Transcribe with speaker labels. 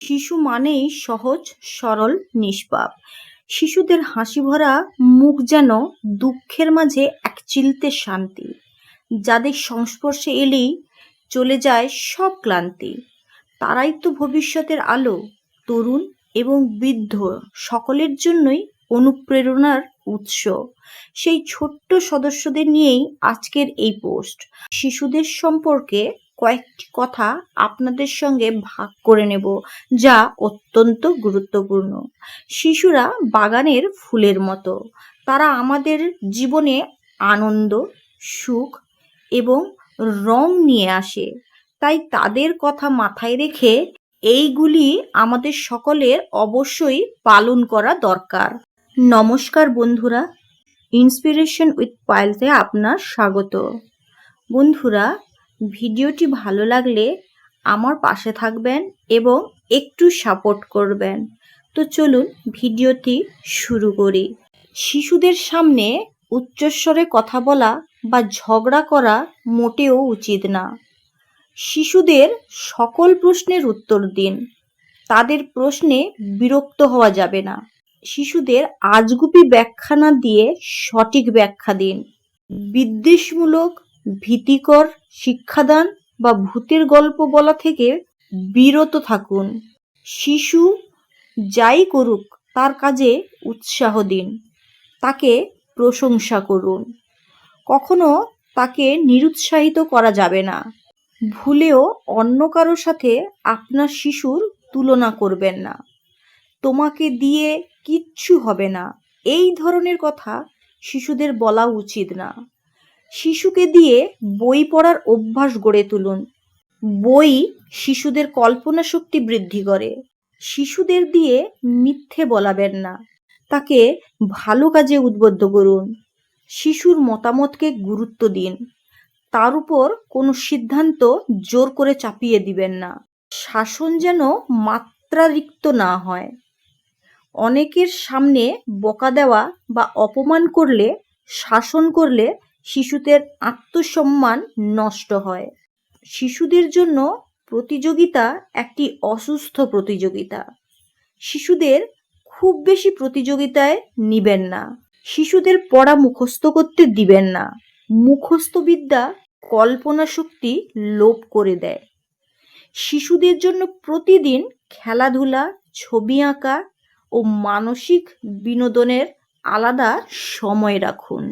Speaker 1: শিশু মানেই সহজ, সরল, নিষ্পাপ। শিশুদের হাসিভরা মুখ যেন দুঃখের মাঝে এক চিলতে শান্তি, যাদের সংস্পর্শে এলেই চলে যায় সব ক্লান্তি। তারাই তো ভবিষ্যতের আলো, তরুণ এবং বৃদ্ধ সকলের জন্যই অনুপ্রেরণার উৎস। সেই ছোট্ট সদস্যদের নিয়েই আজকের এই পোস্ট। শিশুদের সম্পর্কে কয়েকটি কথা আপনাদের সঙ্গে ভাগ করে নেব, যা অত্যন্ত গুরুত্বপূর্ণ। শিশুরা বাগানের ফুলের মতো। তারা আমাদের জীবনে আনন্দ, সুখ এবং রং নিয়ে আসে। তাই তাদের কথা মাথায় রেখে এইগুলি আমাদের সকলের অবশ্যই পালন করা দরকার। নমস্কার বন্ধুরা, ইন্সপিরেশন উইথ পায়েলতে আপনার স্বাগত। বন্ধুরা, ভিডিওটি ভালো লাগলে আমার পাশে থাকবেন এবং একটু সাপোর্ট করবেন। তো চলুন ভিডিওটি শুরু করি। শিশুদের সামনে উচ্চস্বরে কথা বলা বা ঝগড়া করা মোটেও উচিত না। শিশুদের সকল প্রশ্নের উত্তর দিন। তাদের প্রশ্নে বিরক্ত হওয়া যাবে না। শিশুদের আজগুবি ব্যাখ্যা না দিয়ে সঠিক ব্যাখ্যা দিন। বিদ্বেষমূলক, ভীতিকর শিক্ষাদান বা ভূতের গল্প বলা থেকে বিরত থাকুন। শিশু যাই করুক তার কাজে উৎসাহ দিন। তাকে প্রশংসা করুন। কখনো তাকে নিরুৎসাহিত করা যাবে না। ভুলেও অন্য কারোর সাথে আপনার শিশুর তুলনা করবেন না। তোমাকে দিয়ে কিচ্ছু হবে না, এই ধরনের কথা শিশুদের বলা উচিত না। শিশুকে দিয়ে বই পড়ার অভ্যাস গড়ে তুলুন। বই শিশুদের কল্পনা শক্তি বৃদ্ধি করে। শিশুদের দিয়ে মিথ্যে বলাবেন না। তাকে ভালো কাজে উদ্বুদ্ধ করুন। শিশুর মতামতকে গুরুত্ব দিন। তার উপর কোনো সিদ্ধান্ত জোর করে চাপিয়ে দিবেন না। শাসন যেন মাত্রাতিরিক্ত না হয়। অনেকের সামনে বকা দেওয়া বা অপমান করলে, শাসন করলে শিশুদের আত্মসম্মান নষ্ট হয়। শিশুদের জন্য প্রতিযোগিতা একটি অসুস্থ প্রতিযোগিতা। শিশুদের খুব বেশি প্রতিযোগিতায় নিবেন না। শিশুদের পড়া মুখস্থ করতে দিবেন না। মুখস্থ বিদ্যা কল্পনা শক্তি লোপ করে দেয়। শিশুদের জন্য প্রতিদিন খেলাধুলা, ছবি আঁকা ও মানসিক বিনোদনের আলাদা সময় রাখুন।